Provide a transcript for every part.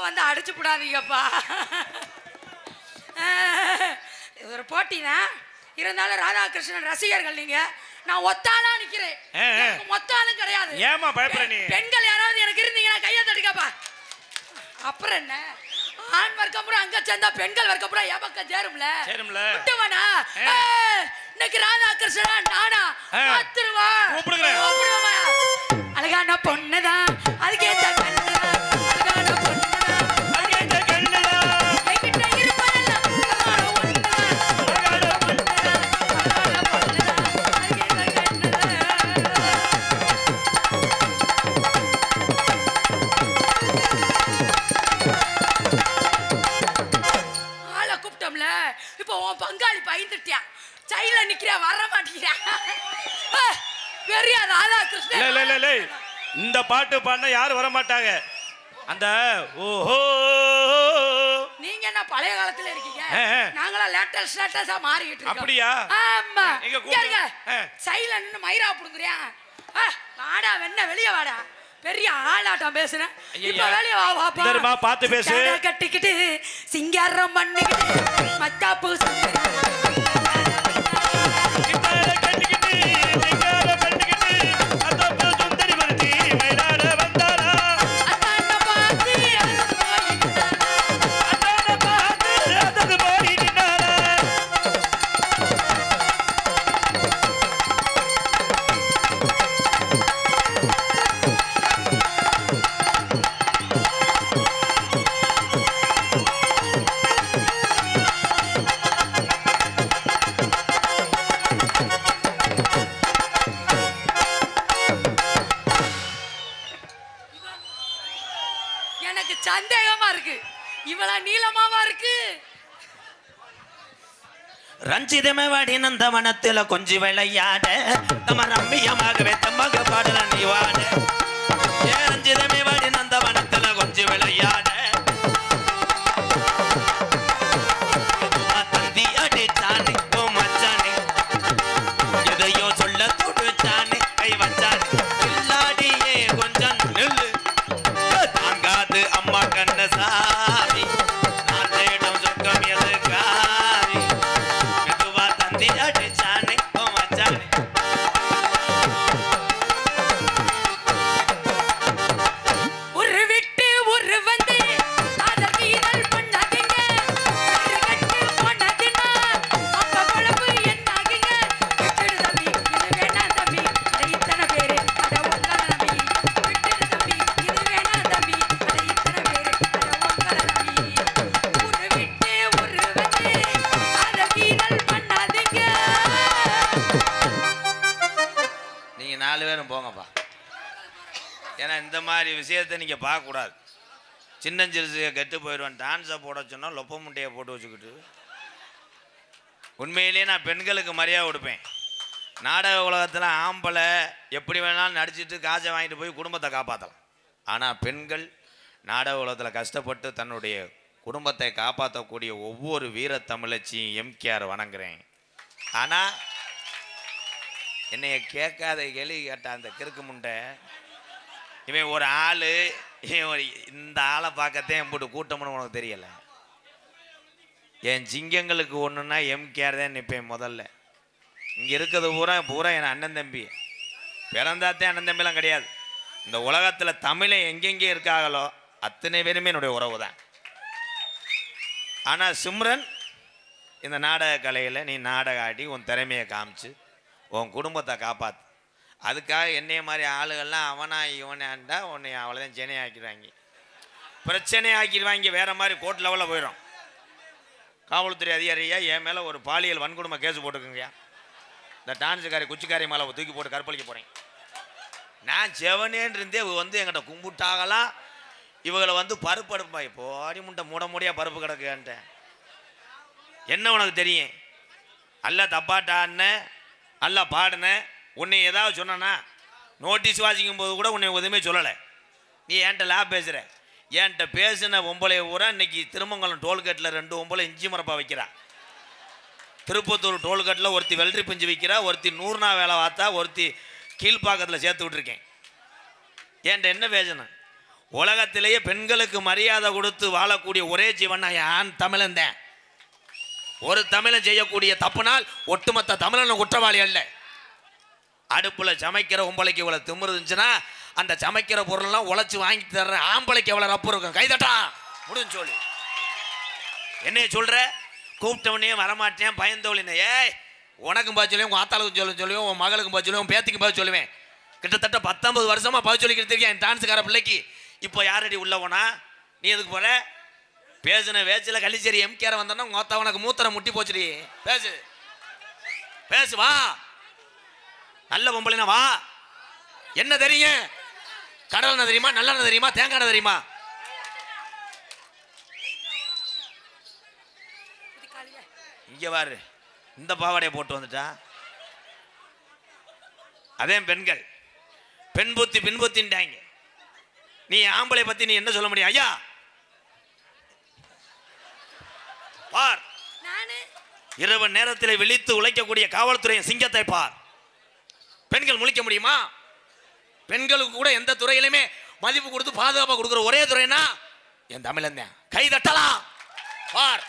வந்து அடிச்சு விடாதீங்கப்பா. இது ஒரு போட்டினா இருந்தாலும் ராதாகிருஷ்ணன் ரசிகர்கள் நீங்க. நான் ஒத்தாளா நிக்கிறேன், மொத்தாலும் கிடையாது. ஏமா பயப்பட நீ? பெண்கள் யாராவது எனக்கு இருந்தீங்கன்னா கையை தட்டுக்கப்பா. அப்புறம் என்ன, ஆண் வர்க்கம் பூரா அங்க சேர்ந்தா பெண்கள் வர்க்கம் பூரா என் பக்கம் சேரும்ல. விட்டுவனா இன்னைக்கு ராதாகிருஷ்ணனா நானா பாத்துருவா. அழகான பொண்ணுதான் அதுக்கு ஏத்த கண்ணுதான், அழகான பொண்ணுதான் அதுக்கு ஏத்த கண்ணுதான், என்கிட்ட இருப்பதெல்லாம் அழகான பொண்ணுதான், அழகான பொண்ணுதான், அழகான பொண்ணுதான் அதுக்கு ஏத்த கண்ணுதான். ஆளை கூப்பிட்டோம்ல, இப்போ உன் பங்காளி பயந்துட்டியா, சைல நிக்கிற வர மாட்டேங்கிறா. பெரிய ராதாகிருஷ்ணன் இந்த பாட்டு பாடினா யாரும் வர மாட்டாங்க. அந்த ஓஹோ நீங்க என்ன பழைய காலத்துல இருக்கீங்க, நாங்களா லேட்டஸ்டா மாறிக்கிட்டு இருக்கோம். அப்படியா? ஆமா. இங்க சைல நின்னு மயிரா புடுங்கறியா? வாடா வெண்ண வெளிய வாடா. பெரிய ஆளாட்டம் பேசுறேன், இப்ப வெளிய வா வாப்பா. இதர்மா பாத்து பேசு. கட்டிக்கிட்டு சிங்காரம் பண்ணிக்கிட்டு மத்தாப்பு சந்தேகமா இருக்கு, இவளா நீளமாவா இருக்கு? ரஞ்சிதமே வாடி நந்தவனத்துல கொஞ்சி விளையாட நம்ம ரம்மியமாகவே தம்மக பாடல நீ வாட. ஏ ரஞ்சிதமே வாடி நந்தவனத்துல கொஞ்சி விளையாட தந்தி அடிச்சானே ஓ மச்சானே, எதையோ சொல்ல துடுச்சானே கை வச்சானே, இல்லாடியே கொஞ்சம் நில்லு தாங்காது அம்மா கண்ணசாமி, நான் தேடும் சொர்க்கம் எதுக்காரி, மெதுவா தந்தி அடிச்சானே ஓ மச்சானே. ஒரு விட்டு ஒரு வந்து அத வீரல் பண்ணாதீங்க, கட்டு போனதுன்னா அப்ப குழம்பு என்னாகுங்க. விட்டுடு தம்பி இது வேணாம் தம்பி, அட இத்தனை பேரு அட உங்கள நம்பி. விட்டுடு தம்பி இது வேணாம் தம்பி, அட இத்தனை பேரு அட உங்கள நம்பி. ஒரு விட்டு ஒரு வந்து அத வீரல் பண்ணாதீங்க. நீங்க 4 பேரும் போங்கப்பா, ஏன்னா இந்த மாதிரி விஷயத்தை நீங்கள் பார்க்கக்கூடாது. சின்னஞ்சிறுசுக கெட்டு போயிடுவேன். டான்ஸை போட சொன்னால் லொப்ப முட்டையை போட்டு வச்சுக்கிட்டு. உண்மையிலேயே நான் பெண்களுக்கு மரியாதை கொடுப்பேன். நாடக உலகத்தில் ஆம்பளை எப்படி வேணாலும் நடிச்சிட்டு காசை வாங்கிட்டு போய் குடும்பத்தை காப்பாற்றலாம். ஆனால் பெண்கள் நாடக உலகத்தில் கஷ்டப்பட்டு தன்னுடைய குடும்பத்தை காப்பாற்றக்கூடிய ஒவ்வொரு வீர தமிழச்சியும் எம்கேஆர் வணங்குறேன். ஆனால் என்னைய கேட்காத கேள்வி கேட்ட அந்த கிறுக்கு முண்டை, இவன் ஒரு ஆள், இந்த ஆளை பார்க்கத்தே என் போட்டு கூட்டம்னு உனக்கு தெரியலை. என் சிங்கங்களுக்கு ஒன்றுன்னா எம்கேஆர் தான் நிற்பேன் முதல்ல. இங்கே இருக்கிறது பூரா என் அண்ணன் தம்பி. பிறந்தாத்தே அண்ணன் தம்பிலாம் கிடையாது. இந்த உலகத்தில் தமிழை எங்கெங்கே இருக்காங்களோ அத்தனை பேருமே என்னுடைய உறவு தான். ஆனால் சிம்ரன் இந்த நாடக கலையில் நீ நாடகம் ஆடி உன் திறமையை காமிச்சு உன் குடும்பத்தை காப்பாற்று. அதுக்காக என்னைய மாதிரி ஆளுகள்லாம் அவனா இவனாண்டா உன்னை அவ்வளோதான் சென்னை ஆக்கிடுவாங்க, பிரச்சனை ஆக்கிடுவாங்க. வேறு மாதிரி கோர்ட் லெவலில் போயிடும். காவல்துறை அதிகாரியா என் மேலே ஒரு பாலியல் வன்கொடுமை கேஸ் போட்டுக்குங்கய்யா, இந்த டான்ஸுக்காரி குச்சிக்காரி மேலே தூக்கி போட்டு கற்பழிக்க போகிறேன். நான் செவனேன்னு இருந்தே வந்து என்கிட்ட கும்பிட்டாகலாம். இவங்களை வந்து பருப்பு அடுப்பா, இப்போ அடி முண்டை மூட முடியா பருப்பு கிடக்குன்ட்டேன். என்ன உனக்கு தெரியும்? அல்ல தப்பாட்டான்னு அல்ல பாடுனேன். உன்னை ஏதாவது சொன்னா நோட்டீஸ் வாசிக்கும் போது கூட உன்னை எதுவுமே சொல்லலை. நீ என்கிட்ட லேப் பேசுகிற. என்கிட்ட பேசின ஒம்பளை ஊரா இன்னைக்கு திருமங்கலம் டோல்கேட்டில் 2 ஒம்பளை இஞ்சி மரப்பா வைக்கிறா. திருப்பத்தூர் டோல்கேட்டில் ஒருத்தி வெள்ளரி பிஞ்சு வைக்கிறா, ஒருத்தி 100 நாள் வேலை பார்த்தா, ஒருத்தி கீழ்ப்பாக்கத்தில் சேர்த்து விட்ருக்கேன். என்கிட்ட என்ன பேசணும்? உலகத்திலேயே பெண்களுக்கு மரியாதை கொடுத்து வாழக்கூடிய ஒரே ஜீவன் நான் தமிழன் தான். ஒரு தமிழன் செய்யக்கூடிய தப்புனால் ஒட்டுமொத்த தமிழன் குற்றவாளி அல்ல. அடுப்புல சமைக்கிற உம்பளைக்கு இவ்வளவு திமிரு இருந்துச்சுன்னா அந்த சமைக்கிற பொருள்லாம் உழைச்சு வாங்கி தர்ற ஆம்பளைக்கு எவ்வளவு ரப்பு இருக்கும். கைதட்டா முடிஞ்சு சொல்லு. என்னைய சொல்ற கூப்பிட்டவனே வரமாட்டேன் பயந்தோழின. ஏய் உனக்கும் பார்த்து சொல்லுவேன், உன் ஆத்தாளுக்கும் சொல்லுவேன், உன் மகளுக்கும் பார்த்து சொல்லுவேன், உன் பேத்திக்கும் பார்த்து சொல்லுவேன். கிட்டத்தட்ட 19 வருஷமா பார்த்து சொல்லிக்கிட்டு இருக்கேன் என் டான்ஸுக்கார பிள்ளைக்கு. இப்போ யாரடி உள்ள போனா நீ எதுக்கு போற? பேசுன வேச்சில் கள்ளிச்சேரி எம்கேர வந்தோன்னா மொத்த உனக்கு மூத்தரை முட்டி போச்சுடி. பேசு பேசு வா, நல்ல பொம்பளைனா வா. என்ன தெரியும்? கடல் தெரியுமா, நல்ல தெரியுமா, தேங்காய் தெரியுமா? இங்க பாரு, இந்த பாவாடையை போட்டு வந்துட்டா. அதே பெண்கள் பெண் புத்தி பின் புத்தின்ட்டாங்க. நீ ஆம்பளை பத்தி நீ என்ன சொல்ல முடியும்? ஐயா பார், இரவு நேரத்தில் விழித்து உழைக்கக்கூடிய காவல்துறையின் சிங்கத்தை பார். பெண்கள் முழிக்க முடியுமா? பெண்களுக்கு கூட எந்த துறையிலுமே மதிப்பு கொடுத்து பாதுகாப்பு கொடுக்குற ஒரே துறைனா என் தமிழன் தான். கை தட்டலாம் பார்.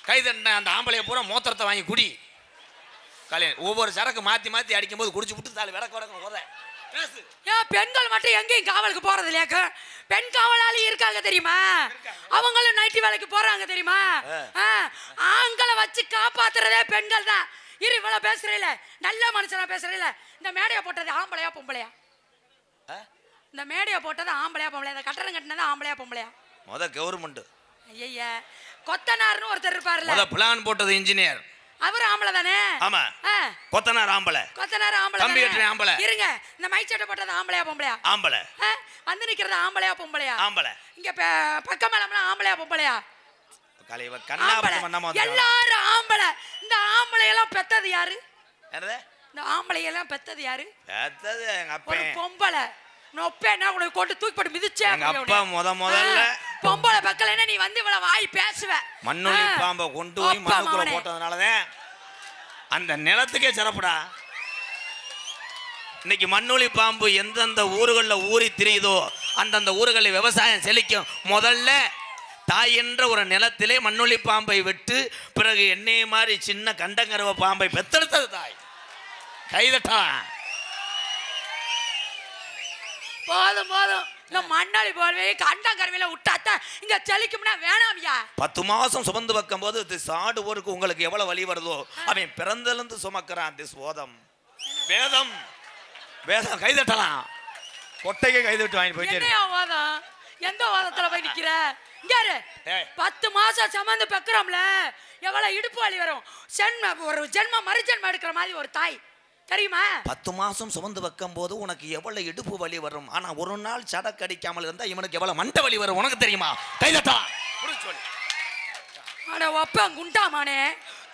கை தட்டின அந்த ஆம்பளைய பூரா மோத்திரத்தை வாங்கி குடி. ஒவ்வொரு சரக்கு மாத்தி மாத்தி அடிக்கும் போது குடிச்சு விட்டு தாலி விளக்க விளக்க பேசு. ஏன் பெண்கள் மட்டும் எங்கேயும் காவலுக்கு போறது இல்லையாக்க? பெண் காவலாளி இருக்காங்க தெரியுமா? அவங்களும் நைட்டி வேலைக்கு போறாங்க தெரியுமா? ஆண்களை வச்சு காப்பாத்துறதே பெண்கள் தான். இரு இவ்வளவு பேசுறீல, நல்ல மனுஷனா பேசுறீல. இந்த மேடையை போட்டது ஆம்பளையா பொம்பளையா? இந்த மேடையை போட்டது ஆம்பளையா பொம்பளையா? இந்த கட்டடம் கட்டினது ஆம்பளையா பொம்பளையா? முத கவர்மெண்ட். ஐயா கொத்தனார்னு ஒருத்தர் இருப்பாருல்ல, முத பிளான் போட்டது இன்ஜினியர். அவர் ஆம்பளை தானே? ஆமா. கொத்தனார் ஆம்பளை. கொத்தனார் ஆம்பளை. கம்பி கட்டுற ஆம்பளை. இருங்க, இந்த மைக் சட்டை போட்டது ஆம்பளையா பொம்பளையா? ஆம்பளை. வந்து நிக்கிறது ஆம்பளையா பொம்பளையா? ஆம்பளை. இங்க பக்கமேளம்லாம் ஆம்பளையா பொம்பளையா? எல்லாரும் ஆம்பளை. இந்த ஆம்பளை எல்லாம் பெத்தது யாரு? இந்த ஆம்பளை எல்லாம் பெத்தது யாரு? பெத்தது எங்க அப்பா. ஒரு பொம்பளை. நொப்பேன்னா உனக்கு கொண்டு தூக்கி போட்டு மிதிச்சே. எங்க அப்பா முதல்ல பொம்பளை பக்கலைன்னா நீ வந்து இவ்வளவு வாய் பேசுவ. மண்ணுளி பாம்பை கொண்டு போய் மண்ணுக்குள்ள போட்டதுனாலதான் அந்த நிலத்துக்கே சிறப்புடா. இன்னைக்கு மண்ணுளி பாம்பு எந்தெந்த ஊர்களில் ஊறி திரியுதோ அந்தந்த ஊர்களில் விவசாயம் செழிக்கும். முதல்ல தாய் என்ற ஒரு நிலத்திலே மண்ணுளி பாம்பை விட்டு பிறகு என்னைய மாதிரி சின்ன கண்டங்கரவ பாம்பை பெத்தெடுத்தது தாய். கைதட்டான். போதும் போதும். இந்த மண்ணாளி போல்வே கண்டங்கரவையில விட்டாத்த இங்க செழிக்கும்னா வேணாமியா. 10 மாசம் சுமந்து வைக்கும் போது சாடு ஊருக்கு உங்களுக்கு எவ்வளவு வலி வருதோ அவன் பிறந்திலிருந்து சுமக்கிறான். திஸ் ஓதம் வேதம் வேதம். கைதட்டலாம். கொட்டைக்கு கைதட்டு வாங்கி போயிட்டு ஓதம். எந்த ஓதத்துல போய் நிக்கிற? இங்க 10 மாசம் சமந்து பெக்கிறோம்ல, எவ்வளவு இடுப்பு வலி வரும். ஒரு ஜென்மம் மறுஜென்மம் எடுக்கிற மாதிரி ஒரு தாய் தெரியுமா? 10 மாசம் சுமந்து வைக்கும் போது உனக்கு எவ்வளவு இடுப்பு வலி வரும். ஆனா ஒரு நாள் சடக்கு அடிக்காமல் இருந்தா இவனுக்கு எவ்வளவு மண்டை வலி வரும் உனக்கு தெரியுமா? கைதட்டா. அட ஒப்பம் குண்டாமானே,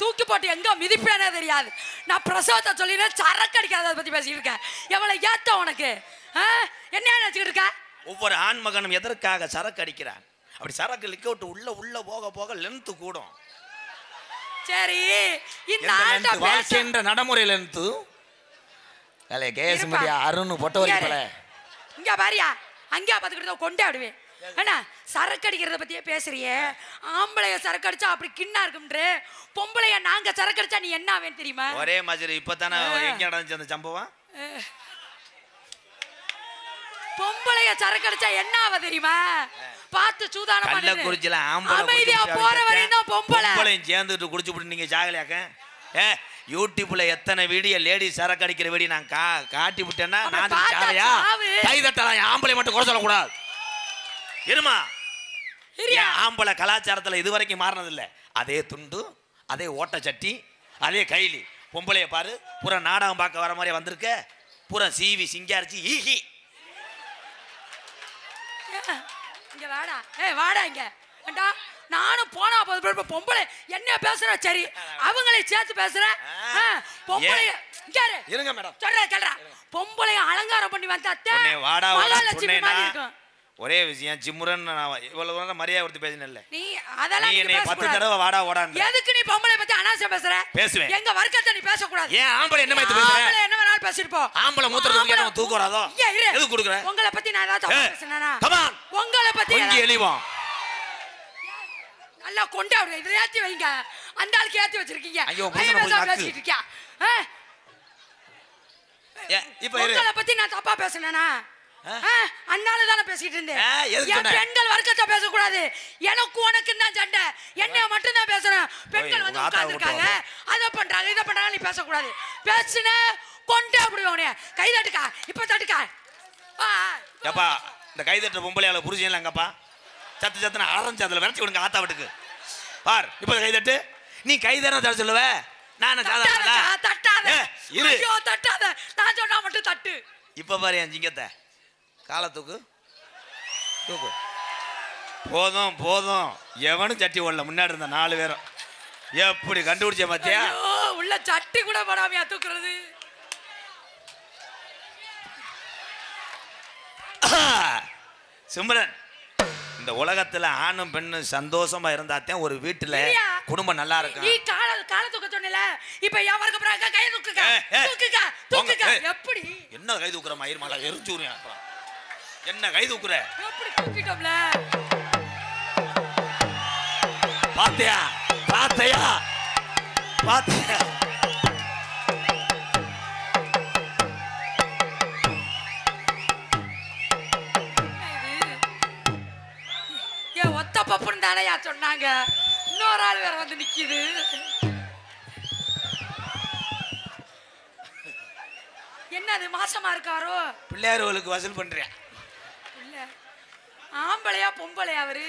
தூக்கி போட்டு எங்க மிதிப்பேனே தெரியாது. நான் பிரசவத்தை சொல்லிடுறேன், சரக்கு அடிக்காத பத்தி பேசிட்டு இருக்கேன். எவ்வளவு ஏத்த உனக்கு? என்ன நினைச்சுக்கிட்டு இருக்க? ஒவ்வொரு ஆண் மகனும் எதற்காக சரக்கு அடிக்கிறான்? அப்படி சரக்கு லிக்க விட்டு உள்ள போக போக லென்த் கூடும். சரி, இந்த வாழ்க்கைன்ற நடைமுறை லென்த் அருண் பொட்ட இங்க பாரியா, அங்கேயா பார்த்துக்கிட்டு கொண்டே விடுவேன். என்ன சரக்கு அடிக்கிறத பத்தியே பேசுறியே? ஆம்பளைய சரக்கு அடிச்சா அப்படி கிண்ணா இருக்கும்ன்ற, பொம்பளைய நாங்க சரக்கு அடிச்சா நீ என்ன ஆவேன்னு தெரியுமா? ஒரே மாதிரி. இப்பதானே எங்க நடந்துச்சு அந்த சம்பவம்? பொம்பளைய சரக்கு அடிச்சா என்ன ஆவ தெரியுமா? பார்த்து சூதானமா கள்ளக்குறிச்சில அமைதியா போற வரையும் தான் பொம்பளையும் சேர்ந்துட்டு குடிச்சு விட்டு நீங்க ஜாகலையாக்க. யூடியூப்ல எத்தனை வீடியோ லேடி சரக்கு அடிக்கிற வீடியோ நான் காட்டி விட்டேன்னா நான் சாவையா? கைதட்டலாம். ஆம்பளை மட்டும் குறை சொல்லக்கூடாது. இருமா, ஆம்பளை கலாச்சாரத்துல இதுவரைக்கும் மாறினது இல்ல. அதே துண்டு, அதே ஓட்ட சட்டி, அதே கைலி. பொம்பளைய பாரு, பூரா நாடகம் பார்க்க வர மாதிரி வந்திருக்க. பூரா சீவி சிங்காரிச்சு ஈகி. இங்க வாடா. வாடா இங்க. நானும் போனா பொம்பளை என்ன பேசுற? சரி, அவங்களை சேர்த்து பேசுற. பொம்பளை இருங்க மேடம், சொல்ற பொம்பளைய அலங்காரம் பண்ணி வந்தா மகாலட்சுமி மாதிரி இருக்கும். ஒரே விஷயம், ஜிம்முரன் இவ்வளவு மரியாதை கொடுத்து பேசினல்ல நீ. அதெல்லாம் நீ 10 தடவை வாடா ஓடான்னு. எதுக்கு நீ பொம்பளை பத்தி அனாவசியம் பேசுற? பேசுவேன். எங்க வர்க்கத்தை நீ பேசக்கூடாது. ஏன் ஆம்பளை என்ன மாதிரி பேசுற? என்ன வேணாலும் வேணாலும் பேசிட்டு போ. ஆம்பளை மூத்திரத்துக்கு நம்ம தூக்கு வராதோ? எது குடுக்குற? உங்களை பத்தி நான் ஏதாவது தப்பா பேசுனேனா? கமான். உங்களை பத்தி கொஞ்சம் எலிவோம். நல்லா கொண்டாடுங்க. இதை ஏத்தி வைங்க. அந்த ஆளுக்கு ஏத்தி வச்சிருக்கீங்க. ஐயோ புருஷனை போய் நக்கு. பேசிட்டு இருக்கியா? இப்ப இரு. உங்களை பத்தி நான் தப்பா பேசுனேனா? அண்ணால தானே பேசிட்டு இருந்தேன். என் பெண்கள் வர்க்கத்தை பேசக்கூடாது. எனக்கு உனக்கு தான் சண்டை. என்னைய மட்டும் தான் பேசுறேன். பெண்கள் வந்து உட்கார்ந்துருக்காங்க, அதை பண்றாங்க இதை பண்றாங்க, நீ பேசக்கூடாது. பேசுன கொண்டே அப்படியே கை தட்டுக்கா. இப்ப தட்டுக்கா. ஏப்பா இந்த கை தட்டுற பொம்பளையால புரிஞ்சு இல்லங்கப்பா. சத்து சத்துன ஆரம்பிச்சு அதில் விரட்டி விடுங்க ஆத்தா வீட்டுக்கு. பார் இப்போ கை தட்டு. நீ கை தானே தர சொல்லுவ. நான் தட்டாத. இரு. ஐயோ தட்டாத. நான் சொன்னா மட்டும் தட்டு. இப்போ பாரு என் சிங்கத்தை காலை தூக்கு தூக்கு. போதும் போதும். எவனும் சட்டி ஓடல. முன்னாடி இருந்த 4 பேரும் எப்படி கண்டுபிடிச்ச பாத்தியா? உள்ள சட்டி கூட போடாமையா தூக்குறது? சிம்ரன், இந்த உலகத்துல ஆணும் பெண்ணும் சந்தோஷமா இருந்தாத்தான் ஒரு வீட்டுல குடும்பம் நல்லா இருக்கும். நீ கால தூக்க சொன்னல. இப்ப யாவருக்கு பிறகு கை தூக்குங்க. தூக்குங்க தூக்குங்க. எப்படி என்ன கை தூக்குற மயிர் மாலை எரிஞ்சுறியா? என்ன கை தூக்குற? எப்படி தூக்கிட்டோம்ல? பாத்தியா பாத்தியா பாத்தியா? ஒத்த பப்புன்னு தானையா சொன்னாங்க. இன்னொரு ஆள் வேற வந்து நிக்குது. என்னது மாசமா இருக்காரோ? பிள்ளையார்களுக்கு வசூல் பண்றியா? ஆம்பளையா பொம்பளையா? அவரு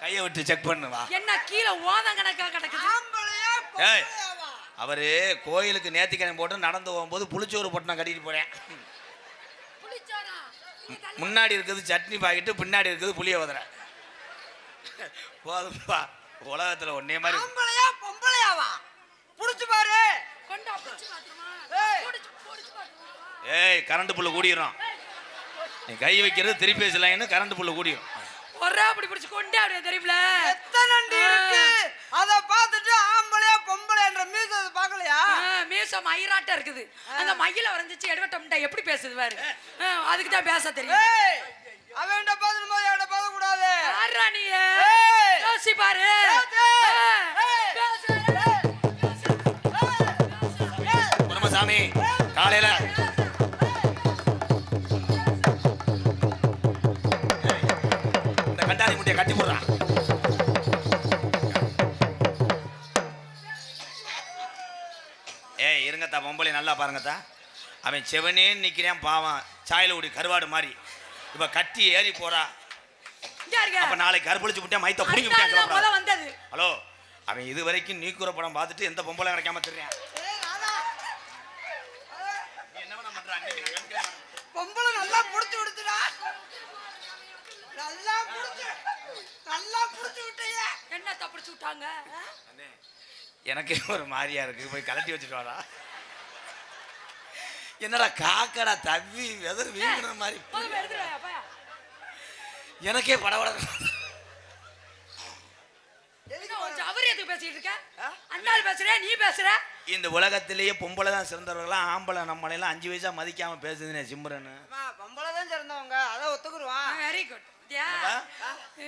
கையை விட்டு செக் பண்ணுவா. என்ன கீழே ஓதம் கணக்கா கிடக்குது? அவரு கோயிலுக்கு நேர்த்திக்கடன் போட்டு நடந்து போகும்போது புளிச்சோறு பொட்டணம் கட்டிட்டு போறேன். முன்னாடி இருக்குது சட்னி பாக்கிட்டு, பின்னாடி இருக்குது புளிய உதற. போதும்பா. உலகத்துல ஒன்னே மாதிரி ஆம்பளையா பொம்பளையாவா புடிச்சு பாரு. கொண்டா புடிச்சு பாத்துமா. புடிச்சு பாத்துமா. ஏய் கரண்ட் புல்ல கூடிரும். நீ கை வைக்கிறது திருப்பி பேசலாம்னு கரண்ட் புல்ல கூடிரும். ஒரே அப்படி புடிச்சு கொண்டே அப்படியே தெரியும்ல. எத்தனை நண்டி இருக்கு. அத பார்த்துட்டு ஆம்பளையா பொம்பளைன்ற மீச பார்க்கலையா? மீச மயிராட்ட இருக்குது. அந்த மயில வரைஞ்சிச்சு எடுவட்டம்டா எப்படி பேசுது பாரு. அதுக்கு தான் பேச தெரியும். ஏய் அவன்ட பாத்து மாதிரி அவன்ட பாத கூடாது. யாரா நீ? யோசி பாரு. குருமசாமி காலையில இந்த கண்டாரி முட்டையை கட்டி போடுறான். ஏய் இருங்கத்தா பொம்பளை நல்லா பாருங்கத்தா. அவன் செவனே நிற்கிறான் பாவம். சாயல ஊடி கருவாடு மாதிரி. இப்ப கட்டி ஏறி போறா. அப்ப நாளைக்கு கருப்பளிச்சு விட்டேன் மைத்த புடிங்கி விட்டேன் வந்தது. ஹலோ அவன் இது வரைக்கும் நீக்குற படம் பார்த்துட்டு எந்த பொம்பளை கிடைக்காம தெரியான். பொம்பளை நல்லா புடிச்சு விடுச்சுடா. நல்லா புடிச்சு விட்டீங்க. என்ன தப்பிச்சு விட்டாங்க? எனக்கு ஒரு மாதிரியா இருக்கு. போய் கலட்டி வச்சுட்டு வாடா. என்னடா காக்கடா தவி வெதர் வீங்கின மாதிரி. எனக்கே படபட. அவர் எதுக்கு பேசிட்டு இருக்க? அண்ணாள் பேசுற, நீ பேசுற. இந்த உலகத்திலேயே பொம்பளை தான் சிறந்தவர்களாம். ஆம்பளை நம்மளை எல்லாம் 5 வயசா மதிக்காம பேசுதுன்னு சிம்ரன். பொம்பளை தான் சிறந்தவங்க, அதை ஒத்துக்குருவான். Very good.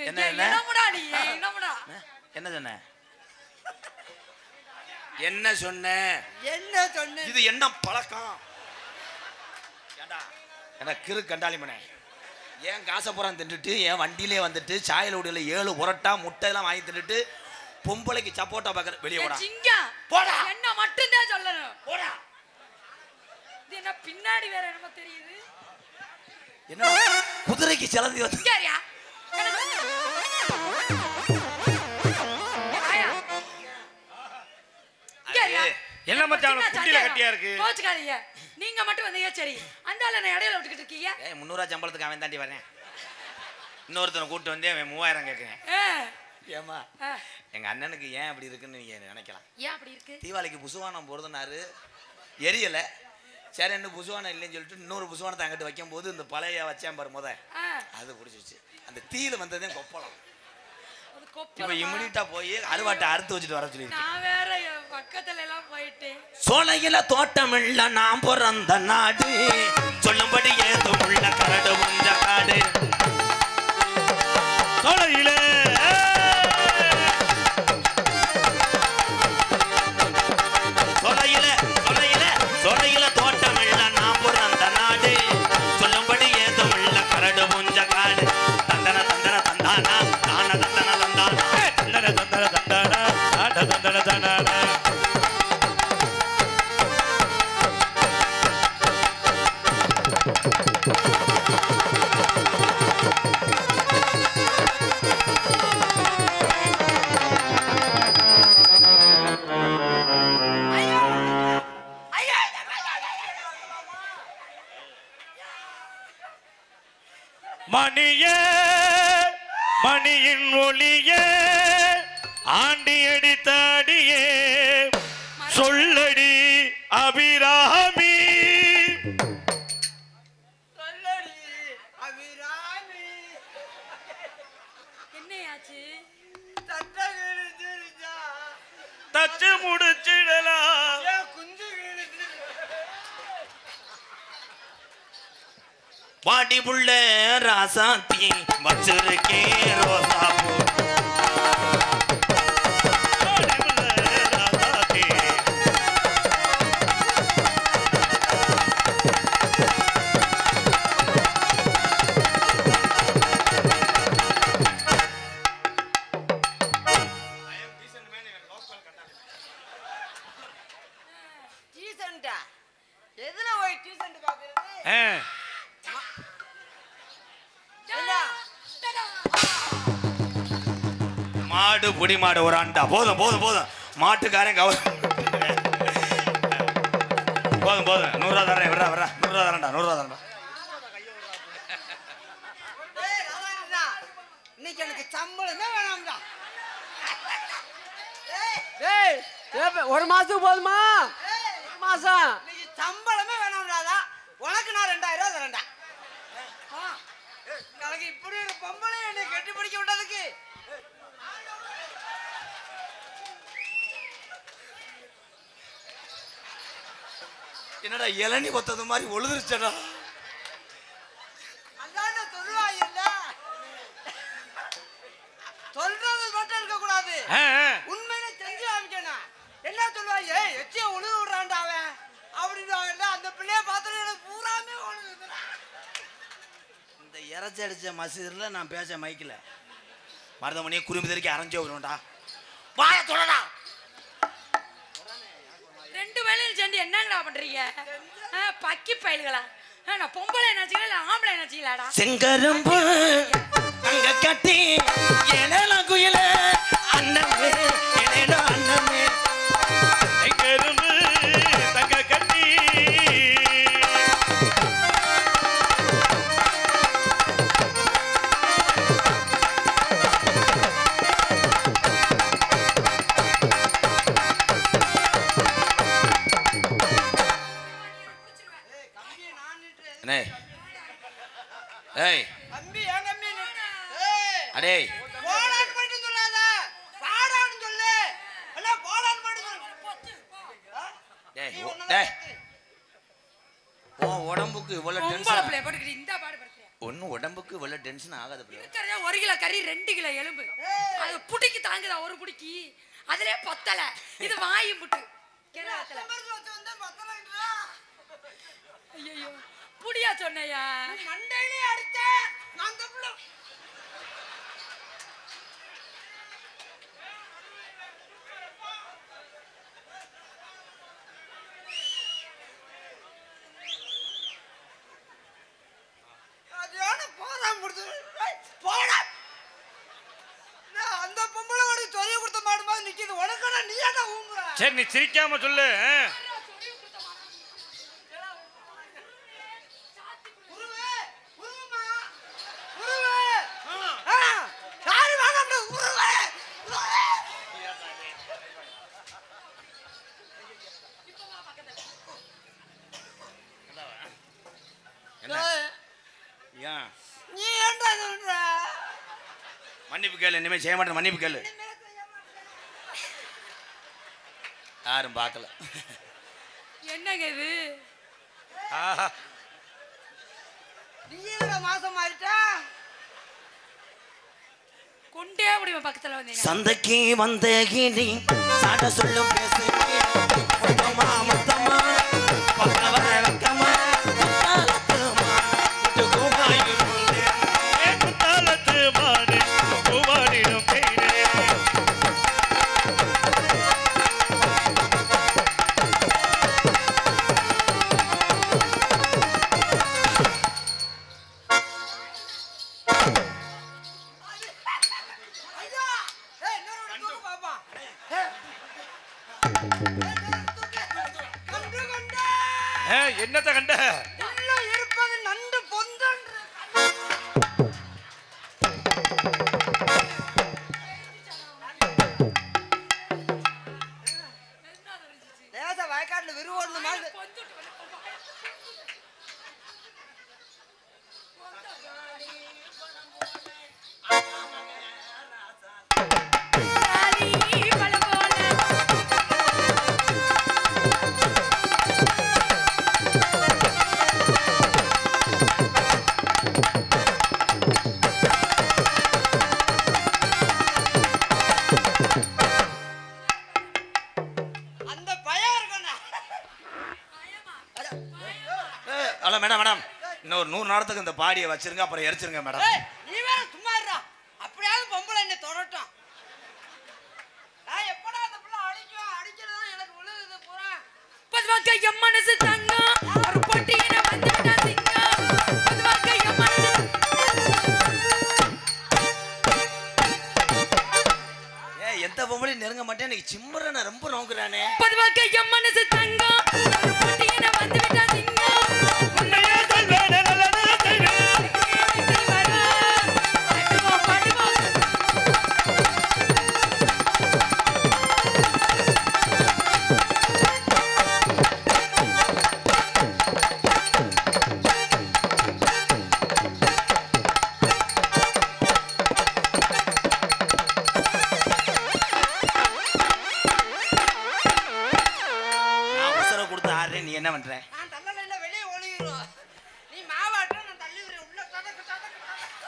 என்ன என்ன சொன்ன? என்ன சொன்ன? என்ன சொன்ன? இது என்ன பழக்கம்? எனக்கு இரு கண்டாளி மனே. ஏன் காசப்புறம் தின்னுட்டு என் வண்டியிலே வந்துட்டு சாயல் உடையில 7 புரட்டா முட்டை எல்லாம் வாங்கி தின்னுட்டு பொம்பளைக்கு சப்போட்டா பாக்குற வெளியே போடா. போடா. என்ன மட்டும் தான் சொல்லணும். போடா. இது என்ன பின்னாடி வேற என்னமோ தெரியுது. என்ன குதிரைக்கு சிலந்தி வந்து சரியா? என்ன மச்சான் குட்டில கட்டியா இருக்கு? கோச்சுக்காதீங்க. நீங்க மட்டும் வந்தீங்க சரி. அந்த ஆளை நான் இடையில விட்டுக்கிட்டு இருக்கீங்க. 300 சம்பளத்துக்கு அவன் தாண்டி வரேன். இன்னொருத்தனை கூட்டு வந்து அவன் 3000 கேட்குறேன். ஏமா எங்க அண்ணனுக்கு ஏன் அப்படி இருக்குன்னு நீங்க நினைக்கலாம். ஏன் அப்படி இருக்கு? தீபாவளிக்கு புசுவானம் போடுறதுனாரு எரியல. சரி என்ன புசுவானம் இல்லைன்னு சொல்லிட்டு இன்னொரு புசுவானத்தை அங்கிட்டு வைக்கும் போது இந்த பழைய வச்சேன் பாரு முத அது பிடிச்சிச்சு. அந்த தீயில வந்ததே கொப்பளம். அது கொப்பளமா? இப்ப இமிடியா போய் அருவாட்டை அறுத்து வச்சுட்டு வர சொல்லி நான் வேற என் பக்கத்துல எல்லாம் போயிட்டேன். சோலையில தோட்டமில்ல நாம் பிறந்த நாடு சொல்லும்படி ஏதும் உள்ள கரடு முஞ்ச காடு சோலையில சோலையில சோலையில சோலையில தோட்டமில்ல நாம் பிறந்த நாடு சொல்லும்படி ஏதும் உள்ள கரடு முஞ்ச காடு தந்தன தந்தன தந்தானா தான தந்தன தந்தானா தந்தன தந்தன தந்தானா ஆட தந்தன தந்தானா மணியே மணியின் ஒளியே ஆண்டி அடித்தாடியே சொல்லடி அபிராமி சொல்லடி அபிராமி. என்னையாச்சு? சட்டை கிழிஞ்சிருச்சா? தச்சு முடிச்சிடலாம் ஏன் குஞ்சு கிழிஞ்சிருச்சு? பாடி புள்ள ராசாத்தி வச்சிருக்கே ரோசா பூ டீசன்ட்டா? எதுல போய் டீசன்ட் பாக்குறது? என்ன? மாடு புடி மாடு ஒரு ஆண்டா போதும் போதும் போதும் மாட்டுக்காரன் போதும் போதும் 100 ரூபா தரேன் விட்றா விட்றா 100 ரூபா தரேன்டா 100 ரூபா தரேன்டா ஏய், ராதாகிருஷ்ணா, இன்னைக்கு எனக்கு சம்பளமே வேணாம்டா. ஏய், ஒரு மாசத்துக்கு போதுமா? ஒரு மாசம் இன்னைக்கு சம்பளமே வேணாம்டாதா. உனக்கு நான் 2000 ரூபா தரேன்டா. நாளைக்கு இப்படி ஒரு பொம்பளை என்னை கட்டி பிடிக்க விட்டதுக்கு என்னடா இளநி கொத்தது மாதிரி ஒழுதுருச்சடா அதான சொல்லுவாங்கல்ல, சொல்றது மட்டும் இருக்க கூடாது, உண்மையில செஞ்சு காமிக்கணும். என்ன சொல்லுவாங்க? எச்சிய உழுது விடுறான்டா அவன் அப்படின்னு அந்த பிள்ளைய பார்த்துட்டு எனக்கு பூராமே ஒழுகுதுடா. இந்த இறச்சி அடிச்ச மசூரில் நான் பேச மைக்கில் மருதமணியை குறும்பு தெருக்கி அரைஞ்சு வரும்டா வாய தொடடா 2 வேளையும் சேர்ந்து என்னங்கடா பண்றீங்க? பக்கி பயல்களா? நான் பொம்பளை நினைச்சீங்களா இல்ல ஆம்பளை நினைச்சீங்களாடா? செங்கரும்பு அங்க கட்டி எனல குயில அண்ணமே எனேடா அண்ணமே எங்கெரும்பு தங்க கட்டி அண்ணே ஏய் தம்பி என் தம்பி ஏய் அடே போடான்னு மட்டும் சொல்லாத, பாடான்னு சொல்லு. அல்ல போடான்னு மட்டும் சொல்லு. டேய் டேய் உன் உடம்புக்கு இவ்வளவு பொம்பளை டென்ஷன் பிள்ளை போட்டுக்கிட்டு இந்த பாடு படுத்துறேன். ஒன்னும் உடம்புக்கு இவ்வளவு டென்ஷன் ஆகாத ப்ரோ இருக்கிறதே 1 கிலோ கறி 2 கிலோ எலும்பு. அது புடிக்கு தாங்குதா ஒரு புடிக்கு? அதுலயே பத்தல. இது வாயி புட்டு. கேரளத்துல. நம்பர்ல வச்சு வந்தா பத்தலன்றா. ஐயோ புடியா சொன்னையா? மண்டையிலே அடிச்ச நான் தப்புல. அதான போறா முடிச்சு. போடா. நான் அந்த பொம்பளை ஓடி சொல்லி கொடுத்த மாடு மாதிரி நிக்குது. உனக்கு நீ ஏன்டா ஊம்புற? சரி நீ சிரிக்காம சொல்லு உருவே, உருவமா, உருவே. யாரு வாங்க உருவே, உருவே. என்ன ஏன் நீ ஏன்டா சொல்ற? மன்னிப்பு கேளு, இனிமே செய்ய மாட்டேன், மன்னிப்பு கேளு. யாரும் பார்க்கல. என்னங்க இது? ஆஹா, நீ எதுல மாசம் ஆயிட்டா? கொண்டே முடியும் பக்கத்துல வந்தீங்க. சந்தைக்கு வந்த கிளி சாட்ட சொல்லும் பேசு மொத்தமா மொத்தமா பக்கவர வெக்கமா குத்தாலத்து மாடு பூவாடிடும் தேனே. ஐயா ஏய் இன்னொரு தூக்கு பாப்பா. கண்டு கொண்டே என்னத்த கண்ட? உள்ள இருப்பது நண்டு பொந்தன்று. தேச வயக்காட்டுல விருவோடு மாதிரி சாதி பல போல அந்த பயம் இருக்கணும். ஹலோ மேடம், மேடம் இன்னொரு 100 நாளத்துக்கு இந்த பாடியை வச்சிருங்க, அப்புறம் எரிச்சிருங்க மேடம். ஏய் நீ வேற சும்மா இருடா. அப்படியாவது பொம்பளை என்ன தொடட்டும். நான் எப்படா அந்த பிள்ளை அடிக்கிறதா எனக்கு விழுகுது பூரா. பொதுவாக என் மனசு தங்கம் ஒரு பொட்டியின வந்துட்டா சிங்கம். பொதுவாக என் மனசு எந்த பொம்பளையும் நெருங்க மாட்டேன். இன்னைக்கு சிம்மரனை ரொம்ப நோக்குறானே. பொதுவாக என் மனசு தங்கம் ஒரு பொட்டியின வந்துட்டா சிங்கம். உன்னையே சொல்வேன், நல்லது செய்வேன். வெற்றி வரும். பாடுவோம், பாடுவோம். நான் உசரை கொடுத்து ஆடுறேன், நீ என்ன பண்ற? நான் தள்ளலைன்னா வெளியே ஒளியிரும். நீ மாவாட்ட நான் தள்ளி விடுறேன். உள்ள தடக்கு தடக்கு தடக்கு.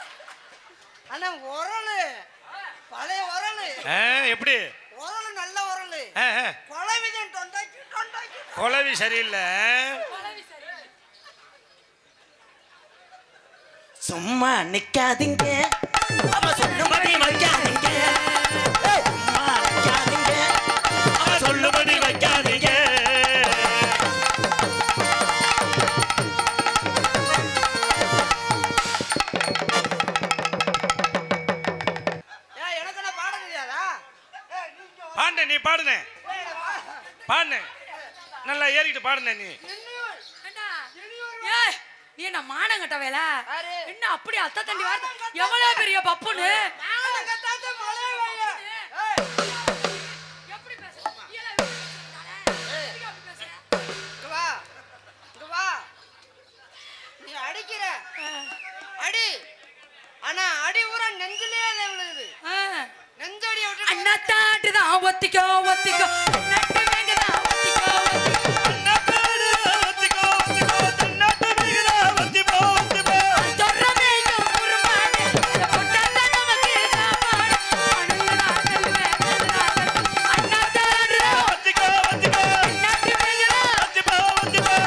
ஆனா உரலு பழைய உரலு எப்படி? உரலு நல்ல உரலு. ஆ, ஆ. குழவிதான் தொண்டாக்கி தொண்டாக்கி. குழவி சரியில்லை. சும்மா நிக்காதீங்க, அவ சொல்லும்படி வைக்காதீங்க. ஏய், சும்மா நிக்காதீங்க, அவ சொல்லுபடி வைக்காதீங்க. ஏய் எனக்கு என்ன பாட தெரியாதா? ஏய் நீ இங்க வா. பாடுன, நீ பாடுன, ஏய், வா. பாடுன, நல்லா ஏறிக்கிட்டு பாடுன நீ. இன்னும் அண்ணா, ஏய், நீ என்ன மானங்கட்ட வேலை? யாரு? என்ன அப்படி அத்தை தண்டி வார்த்தை? எவ்வளவு பெரிய பப்புன்னு? நானும் கத்தாத மழை பெய்ய. ஏய் எப்படி பேசுற? நீ எல்லாம் எப்படி பேசுற? எதுக்கு அப்படி பேசுற? இங்க வா. இங்க வா. நீ அடிக்கிற. அடி. ஆனா அடி ஊரா நெஞ்சிலேயே விழுகுது. நெஞ்சடியை விட்டு அண்ணா தாட்டுதான் ஒத்திக்கோ ஒத்திக்கோ நட்டு வேங்கதான் ஒத்திக்கோ ஒத்திக்கோ அண்ணாத்தாடு ஒத்திக்கோ, ஒத்திக்கோ, தன்னாட்டு மிகுதா, ஒத்திப்போ, ஒத்திப்போ. சொல்றமேயும் குருமாடு பொட்டாத்தான் நமக்கு சாப்பாடு அண்ணா சொல்லுவேன் அண்ணா தாட்டுதான் ஒத்திக்கோ, ஒத்திக்கோ, நட்டு வேங்கதான் ஒத்திப்போ, ஒத்திப்போ.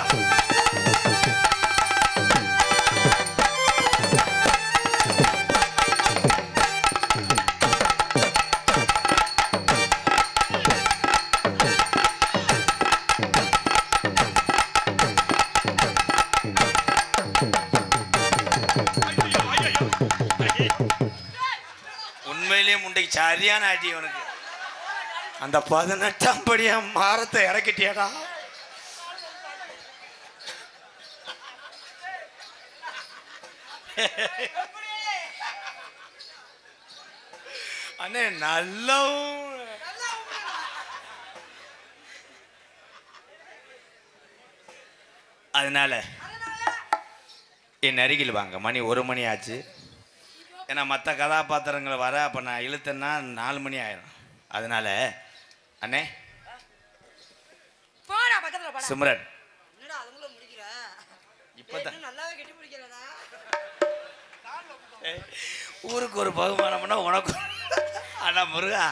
உண்மையிலேயே முண்டைக்கு சரியான அடி உனக்கு. அந்த 18ஆம் படியா மாரத்தை இறக்கிட்டியாடா. அண்ணே நல்லா அதனால என் அருகில் வாங்க. மணி 1 மணி ஆச்சு. ஏன்னா மற்ற கதாபாத்திரங்களை வர அப்போ நான் இழுத்தேன்னா 4 மணி ஆயிரும். அதனால அண்ணே போடா பக்கத்துல போடா. சிம்ரன் என்னடா அதுக்குள்ள முடிக்கிற? இப்பதான் இன்னும் நல்லாவே கட்டி பிடிக்கிறடா. ஊருக்கு ஒரு பகுமானம்னா உனக்கு. ஆனா முருகா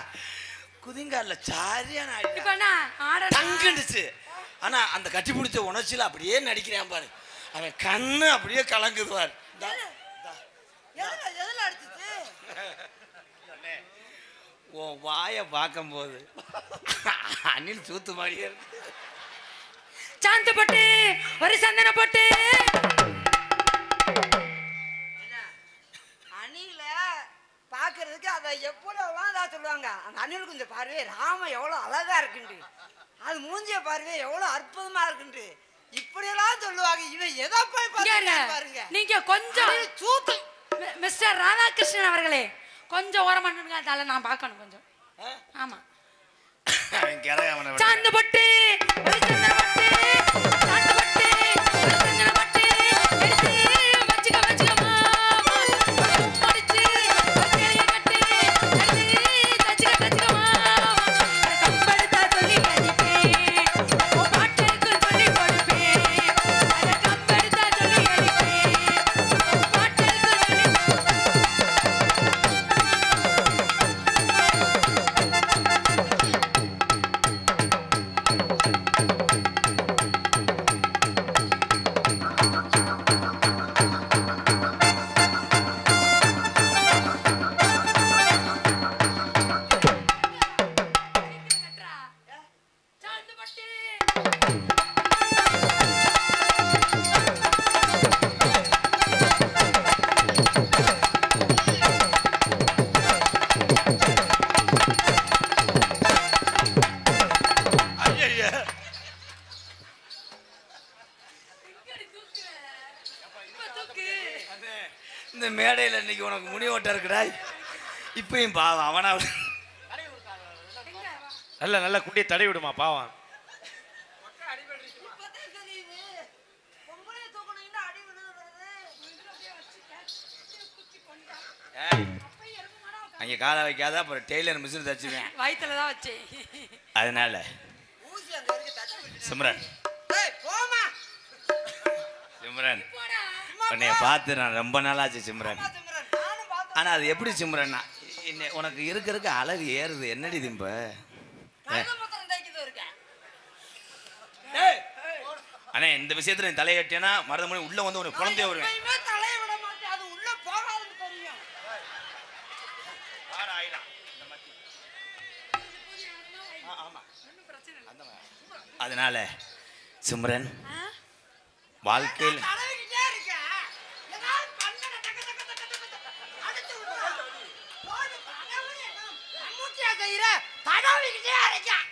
குதிங்கால சாரியான இப்ப என்ன ஆட தங்கிடுச்சு. ஆனா அந்த கட்டி பிடிச்ச உணர்ச்சியில அப்படியே நடிக்கிறான் பாரு. அவன் கண்ணு அப்படியே கலங்குதுவார். எதுல அடிச்சிச்சு? உன் வாயை பார்க்கும்போது அணில் சூத்து மாதிரியே இருக்கு. சாந்து போட்டு ஒரு சந்தன போட்டு அணில பாக்குறதுக்கு அதை எவ்வளவுலாம் தான் சொல்லுவாங்க. அந்த அணிலுக்கு இந்த பார்வை ராம எவ்வளவு அழகா இருக்குண்டு, அது மூஞ்சிய பார்வை எவ்வளவு அற்புதமா இருக்குண்டு இப்படியெல்லாம் சொல்லுவாங்க. இவன் எதை போய் பாருங்க. நீங்க கொஞ்சம் சூத்து மிஸ்டர் ராதாகிருஷ்ணன் அவர்களே கொஞ்சம் ஓரமா நின்னுங்க. அதனால நான் பார்க்கணும் கொஞ்சம். ஆமா சாந்து போட்டு ஒரு சந்தன போட்டு சாந்து போட்டு ஒரு சந்தன போட்டு எடுத்து வச்சுக்க வச்சுக்கமா முடிச்சு வச்சுக்கலைய கட்டு எடுத்து தச்சுக்க தச்சுக்கமா கம்பெடுத்தா சொல்லி அடிப்பேன் உன் பாட்டருக்கு சொல்லி கொடுப்பேன் அதை கம்பெடுத்தா சொல்லி அடிப்பேன் உன் பாட்டருக்கு சொல்லி சாந்து போட்டு ஐயா இந்த மேடையில் இன்னைக்கு உனக்கு முனி ஓட்ட இருக்குடா. இப்பயும் பாவம் அவனா நல்ல நல்ல குட்டியை தடை விடுமா பாவம். இப்பதான் தெரியுது. பொம்பளைய தூக்கணும்னா அடி விழுகிறது. அங்கே காலை வைக்காத அப்புறம் டெய்லர் மிஷின் தச்சுவேன். வயித்துல தான் வச்சேன். அதனால ஊசி அங்க இருக்கு தச்சு விட்டு. சிம்ரன் டேய் போமா. சிம்ரன் போடா. உன்னைய பார்த்து நான் ரொம்ப நாளாச்சு சிம்ரன். சிம்ரன் நானும் பார்த்தேன். ஆனால் அது எப்படி சிம்ரன்னா உனக்கு இருக்கிறதுக்கு அழகு ஏறுது. என்னடி திம்ப கருதமுத்திரம் தைக்குது இருக்கேன். அண்ணே இந்த விஷயத்துல நீ தலையட்டினா மருதமணி உள்ள வந்து உனக்கு குழந்தைய வருவேன். எப்பயுமே தலைய விட மாட்டேன். அது உள்ள போகாதுன்னு தெரியும். அதனால சிம்ரன் வாழ்க்கையில் தடவிக்கிட்டே இருக்கேன். ஏதாவது பண்ணன டக்கு டக்கு டக்கு டக்கு டக்கு அடிச்சு விடுறா. போடு கடவுளே மம்முட்டியா கையில தடவிக்கிட்டே இருக்கேன்.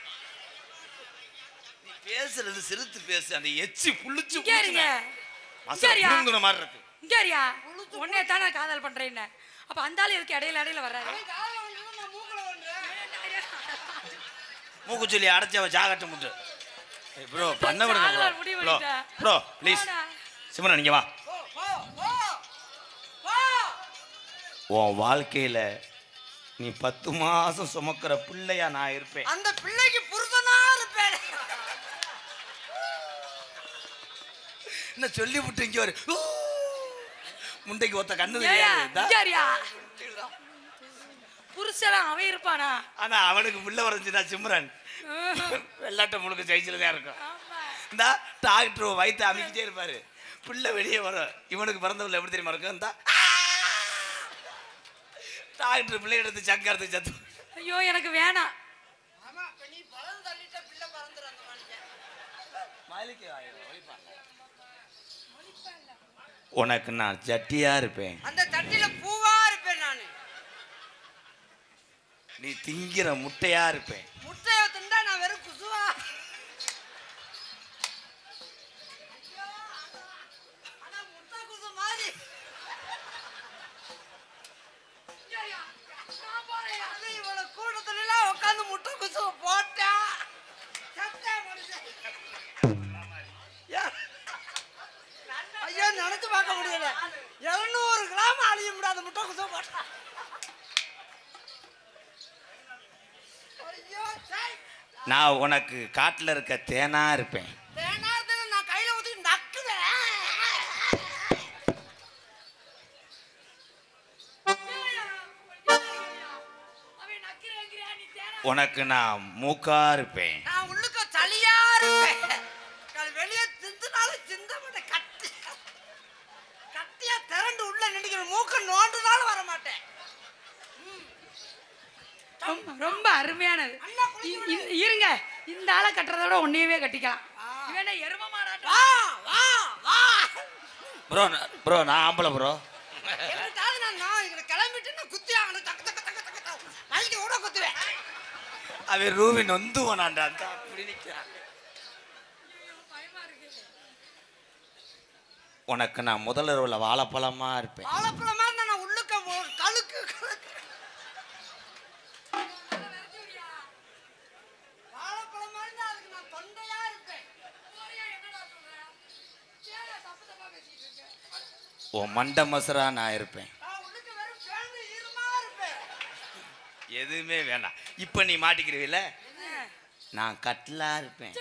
நீ பேசுறது சிரித்து பேசு. அந்த எச்சி புளிச்சு இங்க இருங்க. மசாலா புடுங்குற மாதிரி இருக்கு. இங்கறியா உன்னைய தானே காதல் பண்றேன்னு. அப்ப அந்த ஆளு இருக்கு இடையில இடையில வர்றாரு. நீ காலை வந்து நான் மூக்குல வந்தேன். மூக்கு சொல்லி அடைச்சவ ஜாகட்ட முட்டு. ப்ரோ பண்ண விடுங்க சாகலாம் முடிவு ப்ரோ. பண்ணிட்டேன். ப்ரோ ப்ளீஸ் போடா. சிம்ரன் நீங்க வா. போ போ போ போ. உன் வாழ்க்கையில நீ 10 மாசம் சுமக்கிற பிள்ளையா நான் இருப்பேன். அந்த பிள்ளைக்கு புருஷனா இருப்பேன். என்ன சொல்லி விட்டு இங்க வரு. முண்டைக்கு ஒத்த கண்ணு ஏயா, தெரியாது. இங்கறியா புருஷன் அவன் இருப்பானா? ஆனா அவனுக்கு புள்ள வரைஞ்சுடா சிம்ரன். வெள்ளாட்ட முழுக்க சைஸ்ல தான் இருக்கும். ஆமா. இந்த டாக்டர் வயிற்று அமைக்கிட்டே இருப்பாரு. பிள்ளை வெளியே வரும். இவனுக்கு பிறந்த பிள்ளை எப்படி தெரியுமா இருக்கும்? இந்த டாக்டர் பிள்ளை எடுத்து சக்கரத்துக்கு சத்து. ஐயோ எனக்கு வேணாம். ஆமா இப்ப நீ பழம் தள்ளிட்ட பிள்ளை பறந்துற அந்த மனுஷன். உனக்கு நான் ஜட்டியா இருப்பேன். அந்த தட்டில பூவா இருப்பேன் நானு. நீ திங்கிற முட்டையா இருப்பேன். முட்டைய திண்டா நான் வெறும் குசுவா. ஆனா முட்டை குசு மாதிரி. அது இவ்வளவு கூட்டத்துல எல்லாம் உட்காந்து முட்டை குசு போட்டா சத்தா மனுஷன். ஐயோ நினைச்சு பார்க்க முடியல. 200 கிராம் அழிய முடியாத முட்டை குசு புதுசா போட்டா ஐயோ சை நான் உனக்கு காட்டுல இருக்க தேனா இருப்பேன். தேனாத்துல நான் கையில ஊத்தி நக்குவேன். அவன் நக்கிறேங்கறியா நீ தேனா உனக்கு நான் மூக்கா இருப்பேன். நான் உள்ளுக்க சளியா இருப்பேன். வெளியே திந்துனாலும் சிந்த மாட்டேன். கட்டியா திரண்டு உள்ள நினைக்கிற மூக்க நோண்டுனாலும் வர மாட்டேன். ரொம்ப அருமையானது. இருங்க, இந்த ஆளை கட்டுறத விட உன்னையவே கட்டிக்கலாம். இவனே எரும மாடாட்டம். வா வா வா ப்ரோ நான் ஆம்பளை ப்ரோ. எங்கிட்டாவது நான் இங்க கிளம்பிட்டு நான் குத்தி ஆகணும். தக்க தக்க தக்க தக்க மைக்கு கூட குத்துவேன். அவன் ரூபி நொந்துவானாண்டா அப்படி நிற்கிறான். உனக்கு நான் முதல்ல உள்ள வாழைப்பழமா இருப்பேன். வாழைப்பழமா நான் உள்ளுக்க கழுக்கு வாழைப்பழமா இருந்தா அதுக்கு நான் தொண்டையா இருப்பேன். உன் மண்ட மசரா நான் இருப்பேன். நான் உள்ளுக்க வெறும் பேந்து ஈரமா இருப்பேன். எதுவுமே வேண்டாம். இப்ப நீ மாட்டிக்கிறீல, நான் கட்லா இருப்பேன்.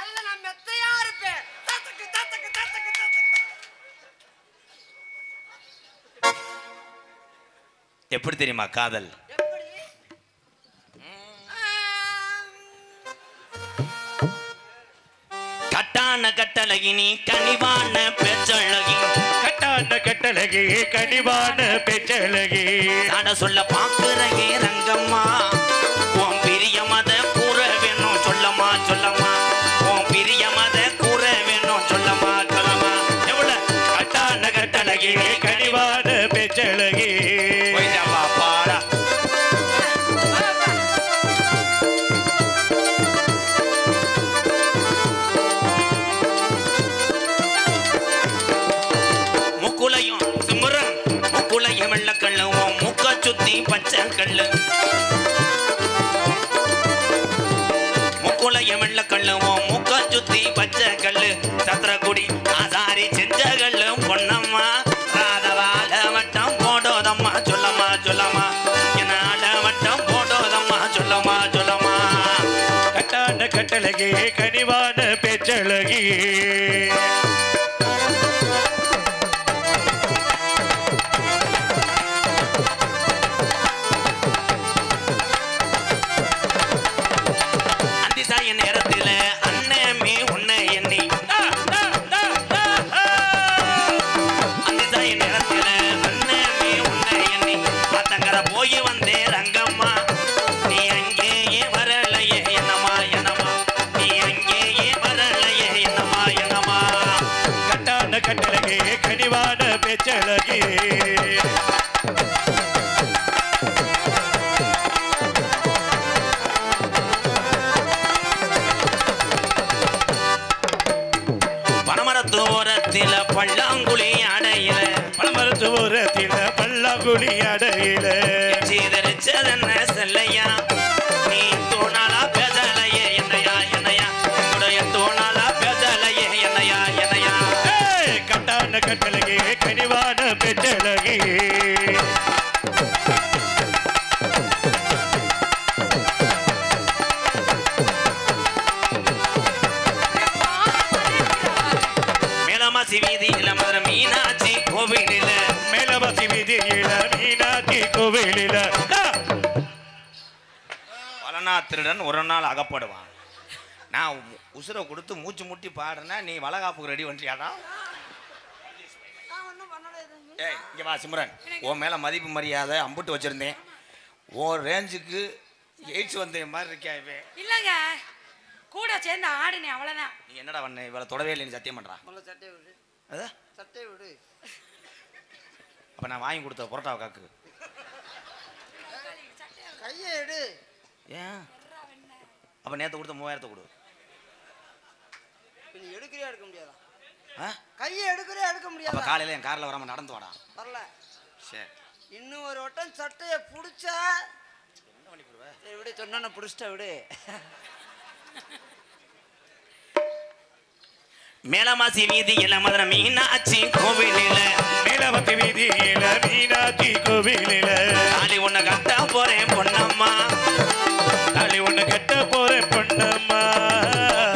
அல்ல நான் மெத்தையா இருப்பேன். தத்தக்கு தத்தக்கு தத்தக்கு தத்தக்கு. எப்படி தெரியுமா காதல்? எப்படி கட்டான கட்டழகி நீ கனிவான பேச்சழகி. கட்டான கட்டழகி கனிவான பேச்சழகி. சாட சொல்ல பாக்குறகே ரங்கம்மா. உன் பிரிய மத கூற வேணும் சொல்லம்மா சொல்லம்மா. உன் பிரிய மத கூற வேணும் சொல்லம்மா சொல்லம்மா. எவ்வளவு கட்டான கட்டழகி கனிவான பேச்சழகி. போயிட்டாப்பா பாடா. முக்குலையும் சிம்ரன் முக்குலையும் வெள்ளக்கல்லு. உன் முக்க சுத்தி பச்சை கல்லு. முக்குலையும் வெள்ளக்கல்லு. உன் முக்க சுத்தி பச்சை கல்லு. சத்திரக்குடி ஆசாரி செஞ்ச கல்லு பொன்னம்மா. ராதவால வட்டம் போடோதம்மா சொல்லம்மா சொல்லம்மா. என்னால வட்டம் போடோதம்மா சொல்லம்மா சொல்லம்மா. கட்டான கட்டழகி கனிவான பேச்சழகி. அந்திசாய நேரத்துல அண்ணமே உன்னை எண்ணி. அந்திசாய நேரத்துல அண்ணமே உன்னை எண்ணி. பத்தங்கர போய் வந்தே ரங்கம்மா. நீ அங்கேயே வரலையே என்னம்மா என்னம்மா. நீ அங்கேயே வரலையே என்னம்மா என்னம்மா. கட்டான கட்டழகி கனிவான பேச்சழகி. பனமரத்தோரத்தில பல்லாங்குழி அடையில. பழமரத்தோரத்தில பல்லாங்குழி அடையில. சீதரிச்சதென்ன செல்லையா. நீ தோணாலா பேசலையே என்னையா என்னையா. என்னுடைய தோணாலா பேசலையே என்னையா என்னையா. கட்டான கட்டழகி கனிவான பேச்சழகி. மேலமாசி வீதியில மதுர மீனாட்சி கோவிலில. மேலவாசி வீதியில மீனாட்சி கோவிலில. வளனா திருடன் ஒரு நாள் அகப்படுவான். நான் உசுரை கொடுத்து மூச்சு முட்டி பாடுறேன்னா நீ வளகாப்புக்கு ரெடி பண்ணியாடா? நான் ஒண்ணும் பண்ணல எதுவும். ஏய் இங்க வா சிம்ரன். உன் மேல மதிப்பு மரியாதை அம்புட்டு வச்சிருந்தேன். உன் ரேஞ்சுக்கு எய்ட்ஸ் வந்த மாதிரி இருக்கியா இவன்? இல்லங்க, கூட சேர்ந்து ஆடுனே அவ்வளவுதான். நீ என்னடா பண்ண இவளை தொடவே இல்லைன்னு சத்தியம் பண்றான். முதல்ல சட்டையை விடு. அது சட்டையை விடு. அப்ப நான் வாங்கி கொடுத்த புரோட்டாவை காக்கு. கையை எடு. ஏன் அப்ப நேத்து கொடுத்த 3000 கொடு. நீ எடுக்கிறியா எடுக்க முடியாதா? ஆ? கையை எடுக்கிறியா எடுக்க அப்ப முடியாதா? காலையில என் கார்ல வராம நடந்து வாடா. வரல. சரி இன்னும் ஒரு வட்டம் சட்டையை புடிச்சா என்ன பண்ணி போடுவ? சரி விடு, சொன்ன புடிச்சிட்ட விடு. மேலமாசி வீதியில மதுரை மீனாட்சி கோவிலில மேலவத்தி வீதியில மீனாட்சி கோவிலில தாலி ஒண்ணு கட்ட போறேன் பொன்னம்மா தாலி ஒண்ணு கட்ட போறேன் பொன்னம்மா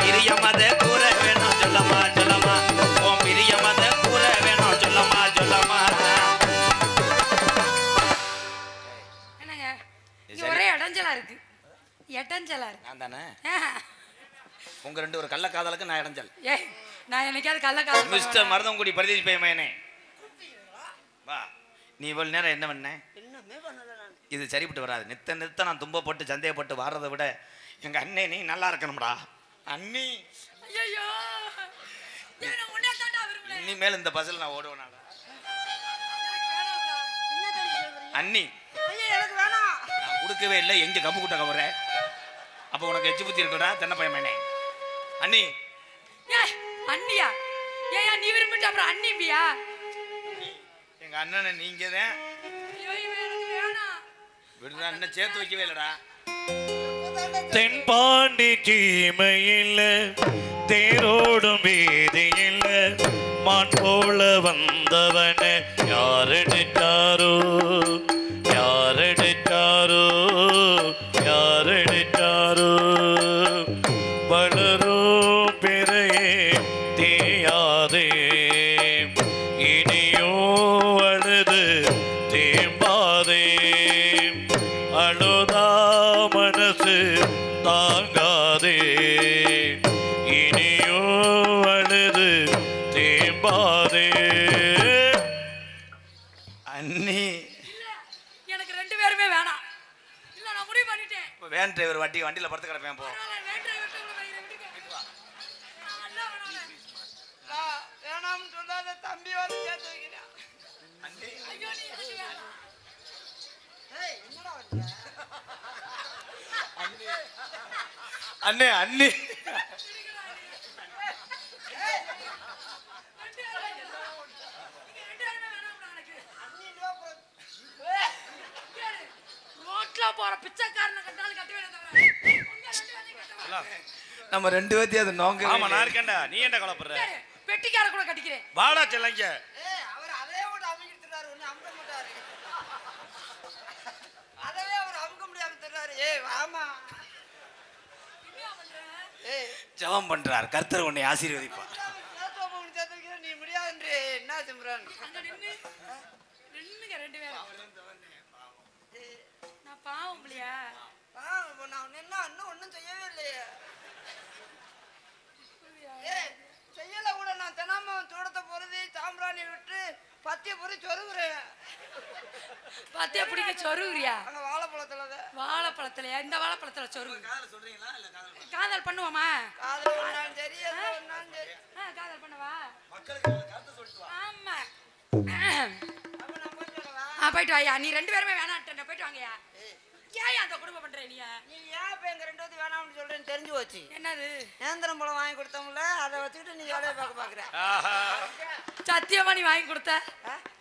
பிரிய மத கூற வேணும் சொல்லம்மா சொல்லம்மா உன் பிரிய மத கூற வேணும் சொல்லம்மா சொல்லம்மா. என்னங்க இங்க ஒரே இடைஞ்சலா இருக்கு இடைஞ்சலா இருக்கு நான் தானே உங்க ரெண்டு ஒரு கள்ளக்காதலுக்கு நான் இடைஞ்சல். ஏய் நான் என்னைக்காவது கள்ளக்காதல் மிஸ்டர் மருதங்குடி பரதேசி பையனே வா. நீ இவ்வளவு நேரம் என்ன பண்ண? என்னமே பண்ணல நான். இது சரிப்பட்டு வராது. நித்த நித்த நான் துன்பப்பட்டு சந்தேகப்பட்டு வாடுறதை விட எங்க அண்ணே நீ நல்லா இருக்கணும்டா. அண்ணி ஐயோ ஏன் உன்னை தாண்டா விரும்பல இனிமேல் இந்த பஸ்ல நான் ஓடுவேனாடா. எனக்கு வேணாம்டா என்ன தம்பி சொல்றீங்க? அண்ணி ஐயா எனக்கு வேணாம். நான் கொடுக்கவே இல்லை. எங்க கப்பு கூட்ட கவர அப்போ உனக்கு எச்சு புத்தி இருக்கடா தென்னை பையனே. அண்ணி ஏய் அண்ணியா ஏயா நீ விரும்பிட்ட அப்புறம் அண்ணிம்பியா எங்க அண்ணனை நீங்க தான் ஐயோ இவன் எனக்கு வேணாம் விடுதா. அண்ணன் சேர்த்து வைக்கவே இல்லடா. தென்பாண்டி சீமையில் தேரோடும் வீதியில் மான் போல வந்தவன யாரெடுத்தாரோ யாரெடுத்தாரோ யாரெடுத்தாரோ வளரோ பிறையே தேயாதே இனியோ அழுது தேம்பாதே அழுதா மனசு தாங்காதே இனியோ அழுது தேம்பாதே. அண்ணி எனக்கு ரெண்டு பேருமே வேணாம் இல்ல நான் முடிவு பண்ணிட்டேன் இப்போ வேன் டிரைவர் வண்டியில் படுத்து கிடப்பேன் போ. வேணாம்னு சொல்லாத தம்பி வந்து சேர்த்து வைக்கிறேன். ஏய் என்னடா வந்த? அண்ணே அண்ணி ரோட்ல போற பிச்சைக்காரனை கட்டாலும் கட்டி வேணாம் தவிர உங்க ரெண்டு பேரையும் கட்ட வேணாம். நம்ம ரெண்டு பேர்த்தையும் அது நோங்க. ஆமா நான் இருக்கேன்டா. நீ என்ன கலப்புற? பெட்டிக்கார கூட கட்டிக்கிறேன் வாடா செல்லங்க. ஏய் அவர் அதே விட அமைக்கிட்டுறாரு ஒண்ணு அமுக்க மாட்டாரு. அதவே அவர் அமுக்க முடியாம தர்றாரு. ஏய் வாமா. ஏய் ஜெபம் பண்றார். கர்த்தர் உன்னை ஆசீர்வதிப்பார். நீ முடியாதுன்றே என்ன சிம்ரன்? அங்க நின்னுங்க ரெண்டு பேரும் நான் பாவம் இல்லையா நான் நின்னா இன்னும் ஒண்ணும் செய்யவே இல்லையே. ஏய் செய்யல கூட நான் தினமும் தூடத்தை பொறுதி சாம்பிராணி விட்டு பத்திய பொறி சொருகுறேன். பத்தியா பிடிக்க சொருகுறியா அங்க வாழைப்பழத்துல வாழைப்பழத்துலயா இந்த வாழைப்பழத்துல சொருகு காதல் பண்ணுவோமா காதல் ஒண்ணாலும் சரி எது ஒண்ணாலும் சரி. காதல் பண்ணவா ஆமா அப்ப நான் போய் சொல்லவா? போயிட்டு வாயா நீ ரெண்டு பேருமே வேணான்ட்டு போயிட்டு வாங்கயா ஏன் அந்த குடும்பம் பண்ற நீ நீ ஏன் இப்ப எங்க ரெண்டு பேரும் வேணாம்னு சொல்றேன்னு தெரிஞ்சு போச்சு. என்னது நேந்திரம் பழம் வாங்கி கொடுத்தோம்ல அதை வச்சுக்கிட்டு நீ வேலையை பார்க்க பாக்குற. சத்தியமா நீ வாங்கி கொடுத்த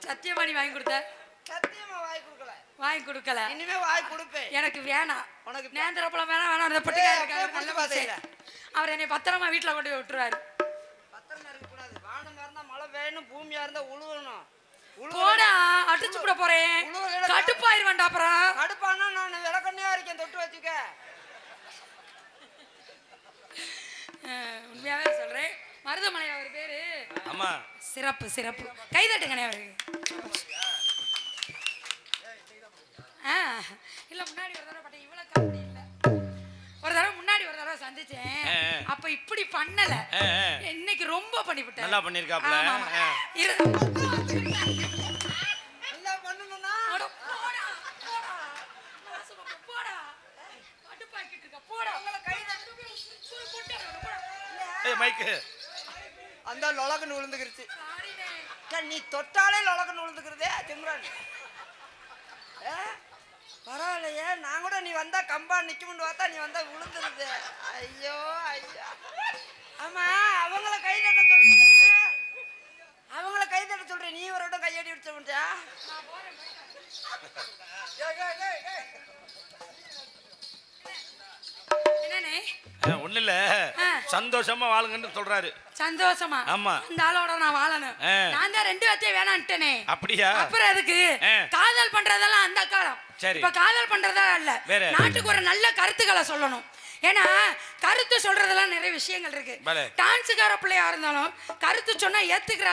சத்தியமா நீ வாங்கி கொடுத்த சத்தியமா வாங்கி கொடுக்கல. வாங்கி கொடுக்கல இனிமே வாங்கி கொடுப்பேன். எனக்கு வேணாம் உனக்கு நேந்திர பழம் வேணாம் அந்த பட்டிக்காரர் இருக்காரு, அப்படியே நல்ல புடிச்சு மனுஷன். அவர் என்னை பத்திரமா வீட்டுல கொண்டு போய் விட்டுருவாரு பத்திரமா இருக்க கூடாது. வானமா இருந்தா மழை பெய்யணும், பூமியா இருந்தா உழுவணும். போடா அடிச்சு கூட போறேன் கடுப்பாயிருவேன்டா அப்புறம் கடுப்பானா நான் விளக்கண்ணையா இருக்கேன் தொட்டு வச்சுக்க. உண்மையாவே சொல்றேன் மருதமலை அவர் பேரு ஆமா சிறப்பு சிறப்பு கைதட்டுங்கண்ணே அவருக்கு இல்ல முன்னாடி ஒரு தடவை பட்டேன் இவ்வளவு காமெடி இல்ல ஒரு தடவை முன்னாடி ஒரு தடவை சந்திச்சேன் அப்ப இப்படி பண்ணல இன்னைக்கு ரொம்ப பண்ணிவிட்டேன் நல்லா பண்ணிருக்காப்ல. நல்லா பண்ணணும்னா போடா போடா நாசமா போடா கடுப்பாக்கிட்டு இருக்க போடா உங்களை கைதட்டு போட்டு போடா ஏய் மைக் அந்த லொலகன்னு விழுந்துக்கிருச்சு. சாரிடே நீ தொட்டாலே லொலகன்னு விழுந்துக்கிறதே சிம்ரன். பரவாயில்லையே நான் கூட நீ வந்தா கம்பா நிக்கும்னு பார்த்தா நீ வந்தா விழுந்துருது. ஐயோ ஐயா. ஆமா அவங்கள கை தட்ட சொல்றீங்க. அவங்கள கை தட்ட சொல்றேன் நீ ஒரு இடம் கையடி விட்டு முடிச்சா என்னண்ணே ஒண்ணு இல்ல சந்தோஷமா வாழுங்கன்னு சொல்றாரு. சந்தோஷமா? ஆமா. இந்த ஆளோட நான் வாழணும். நான் தான் 2 வார்த்தையை வேணான்ட்டேனே. அப்படியா? அப்புறம் அதுக்கு காதல் பண்றதெல்லாம் அந்த காலம். சரி. இப்ப காதல் பண்றதா இல்ல. நாட்டுக்கு ஒரு நல்ல கருத்துக்களை சொல்லணும். ஏன்னா கருத்து சொல்றதெல்லாம் நிறைய விஷயங்கள் இருக்கு. டான்ஸுக்கார பிள்ளையா இருந்தாலும் கருத்து சொன்னா ஏத்துக்கிற